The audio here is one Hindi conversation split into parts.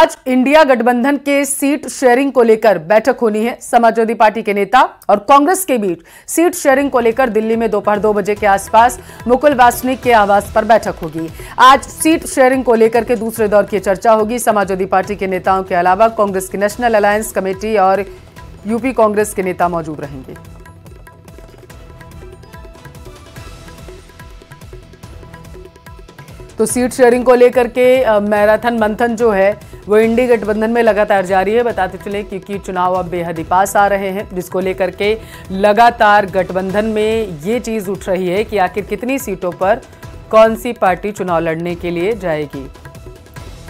आज इंडिया गठबंधन के सीट शेयरिंग को लेकर बैठक होनी है। समाजवादी पार्टी के नेता और कांग्रेस के बीच सीट शेयरिंग को लेकर दिल्ली में दोपहर 2 बजे के आसपास मुकुल वासनिक के आवास पर बैठक होगी। आज सीट शेयरिंग को लेकर के दूसरे दौर की चर्चा होगी। समाजवादी पार्टी के नेताओं के अलावा कांग्रेस की नेशनल अलायंस कमेटी और यूपी कांग्रेस के नेता मौजूद रहेंगे। तो सीट शेयरिंग को लेकर के मैराथन मंथन जो है वो इंडी गठबंधन में लगातार जारी है। बताते चले क्योंकि चुनाव अब बेहद ही पास आ रहे हैं, जिसको लेकर के लगातार गठबंधन में ये चीज उठ रही है कि आखिर कितनी सीटों पर कौन सी पार्टी चुनाव लड़ने के लिए जाएगी।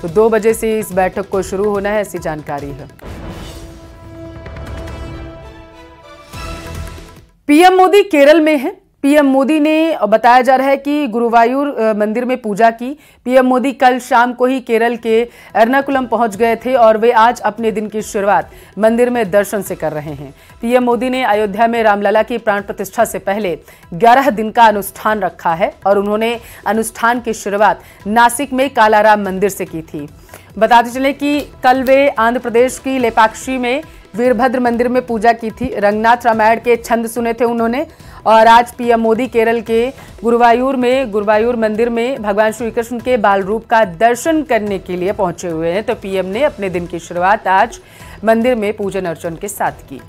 तो 2 बजे से इस बैठक को शुरू होना है, ऐसी जानकारी है। पीएम मोदी केरल में है। पीएम मोदी ने बताया जा रहा है कि गुरुवायूर मंदिर में पूजा की। पीएम मोदी कल शाम को ही केरल के एर्नाकुलम पहुंच गए थे और वे आज अपने दिन की शुरुआत मंदिर में दर्शन से कर रहे हैं। पीएम मोदी ने अयोध्या में रामलला की प्राण प्रतिष्ठा से पहले 11 दिन का अनुष्ठान रखा है और उन्होंने अनुष्ठान की शुरुआत नासिक में कालाराम मंदिर से की थी। बताते चले कि कल वे आंध्र प्रदेश की लेपाक्षी में वीरभद्र मंदिर में पूजा की थी। रंगनाथ रामायण के छंद सुने थे उन्होंने। और आज पीएम मोदी केरल के गुरुवायूर मंदिर में भगवान श्री कृष्ण के बाल रूप का दर्शन करने के लिए पहुंचे हुए हैं। तो पीएम ने अपने दिन की शुरुआत आज मंदिर में पूजन अर्चन के साथ की।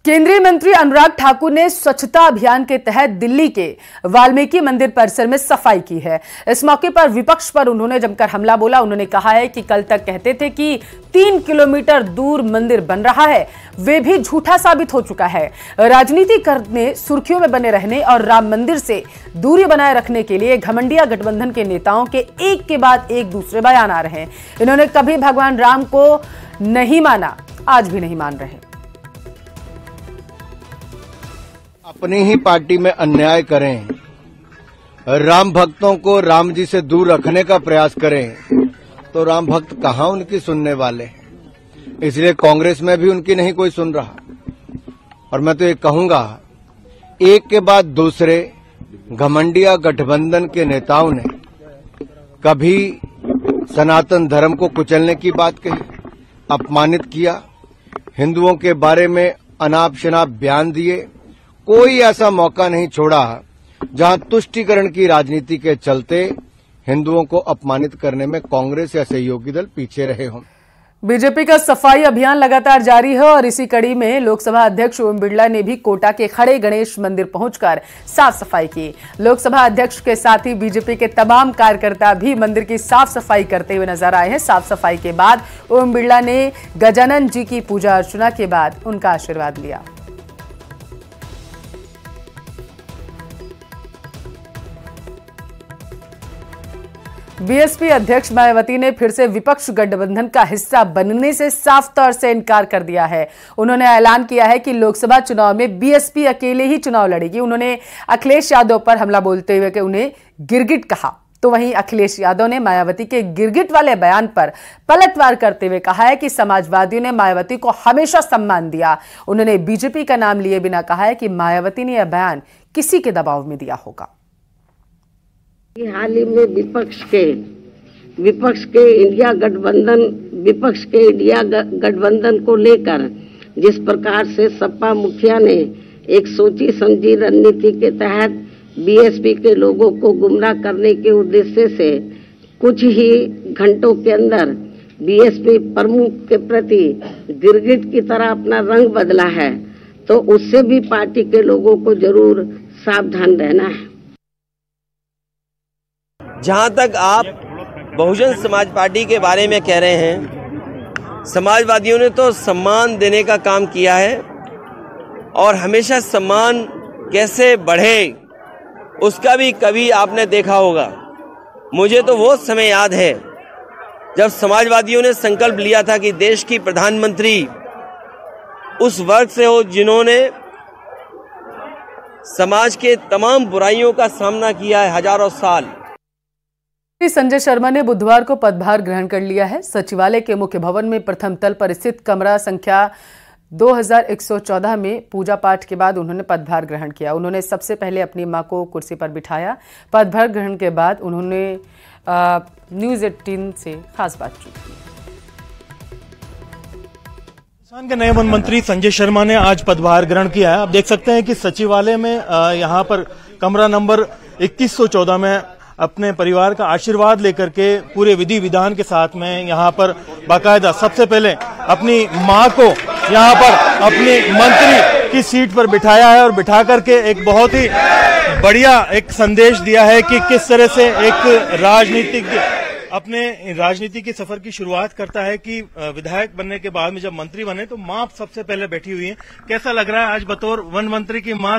केंद्रीय मंत्री अनुराग ठाकुर ने स्वच्छता अभियान के तहत दिल्ली के वाल्मीकि मंदिर परिसर में सफाई की है। इस मौके पर विपक्ष पर उन्होंने जमकर हमला बोला। उन्होंने कहा है कि कल तक कहते थे कि 3 किलोमीटर दूर मंदिर बन रहा है, वे भी झूठा साबित हो चुका है। राजनीति करने, सुर्खियों में बने रहने और राम मंदिर से दूरी बनाए रखने के लिए घमंडिया गठबंधन के नेताओं के एक के बाद एक दूसरे बयान आ रहे हैं। इन्होंने कभी भगवान राम को नहीं माना, आज भी नहीं मान रहे। अपनी ही पार्टी में अन्याय करें, राम भक्तों को राम जी से दूर रखने का प्रयास करें, तो राम भक्त कहां उनकी सुनने वाले। इसलिए कांग्रेस में भी उनकी नहीं कोई सुन रहा। और मैं तो ये कहूंगा, एक के बाद दूसरे घमंडिया गठबंधन के नेताओं ने कभी सनातन धर्म को कुचलने की बात कही, अपमानित किया, हिंदुओं के बारे में अनाप शनाप बयान दिए। कोई ऐसा मौका नहीं छोड़ा जहां तुष्टीकरण की राजनीति के चलते हिंदुओं को अपमानित करने में कांग्रेस या सहयोगी दल पीछे रहे हों। बीजेपी का सफाई अभियान लगातार जारी है और इसी कड़ी में लोकसभा अध्यक्ष ओम बिरला ने भी कोटा के खड़े गणेश मंदिर पहुंचकर साफ सफाई की। लोकसभा अध्यक्ष के साथ ही बीजेपी के तमाम कार्यकर्ता भी मंदिर की साफ सफाई करते हुए नजर आए हैं। साफ सफाई के बाद ओम बिरला ने गजानन जी की पूजा अर्चना के बाद उनका आशीर्वाद लिया। बीएसपी अध्यक्ष मायावती ने फिर से विपक्ष गठबंधन का हिस्सा बनने से साफ तौर से इनकार कर दिया है। उन्होंने ऐलान किया है कि लोकसभा चुनाव में बीएसपी अकेले ही चुनाव लड़ेगी। उन्होंने अखिलेश यादव पर हमला बोलते हुए कि उन्हें गिरगिट कहा। तो वहीं अखिलेश यादव ने मायावती के गिरगिट वाले बयान पर पलटवार करते हुए कहा है कि समाजवादियों ने मायावती को हमेशा सम्मान दिया। उन्होंने बीजेपी का नाम लिए बिना कहा है कि मायावती ने यह बयान किसी के दबाव में दिया होगा। हाल ही में विपक्ष के इंडिया गठबंधन को लेकर जिस प्रकार से सपा मुखिया ने एक सोची समझी रणनीति के तहत बीएसपी के लोगों को गुमराह करने के उद्देश्य से कुछ ही घंटों के अंदर बीएसपी प्रमुख के प्रति गिरगिट की तरह अपना रंग बदला है, तो उससे भी पार्टी के लोगों को जरूर सावधान रहना है। जहां तक आप बहुजन समाज पार्टी के बारे में कह रहे हैं, समाजवादियों ने तो सम्मान देने का काम किया है और हमेशा सम्मान कैसे बढ़े उसका भी कभी आपने देखा होगा। मुझे तो वो समय याद है जब समाजवादियों ने संकल्प लिया था कि देश की प्रधानमंत्री उस वर्ग से हो जिन्होंने समाज के तमाम बुराइयों का सामना किया है हजारों साल। संजय शर्मा ने बुधवार को पदभार ग्रहण कर लिया है। सचिवालय के मुख्य भवन में प्रथम तल पर स्थित कमरा संख्या 2114 में पूजा पाठ के बाद उन्होंने पदभार ग्रहण किया। उन्होंने सबसे पहले अपनी मां को कुर्सी पर बिठाया। पदभार ग्रहण के बाद उन्होंने न्यूज़ 18 से खास बातचीत की। राजस्थान के नए वन मंत्री संजय शर्मा ने आज पदभार ग्रहण किया है। आप देख सकते हैं कि सचिवालय में यहाँ पर कमरा नंबर 2114 में अपने परिवार का आशीर्वाद लेकर के पूरे विधि विधान के साथ में यहाँ पर बाकायदा सबसे पहले अपनी मां को यहाँ पर अपनी मंत्री की सीट पर बिठाया है और बिठा करके एक बहुत ही बढ़िया एक संदेश दिया है कि किस तरह से एक राजनीतिक अपने राजनीति के सफर की शुरुआत करता है कि विधायक बनने के बाद में जब मंत्री बने तो मां सबसे पहले बैठी हुई है। कैसा लग रहा है आज बतौर वन मंत्री की मां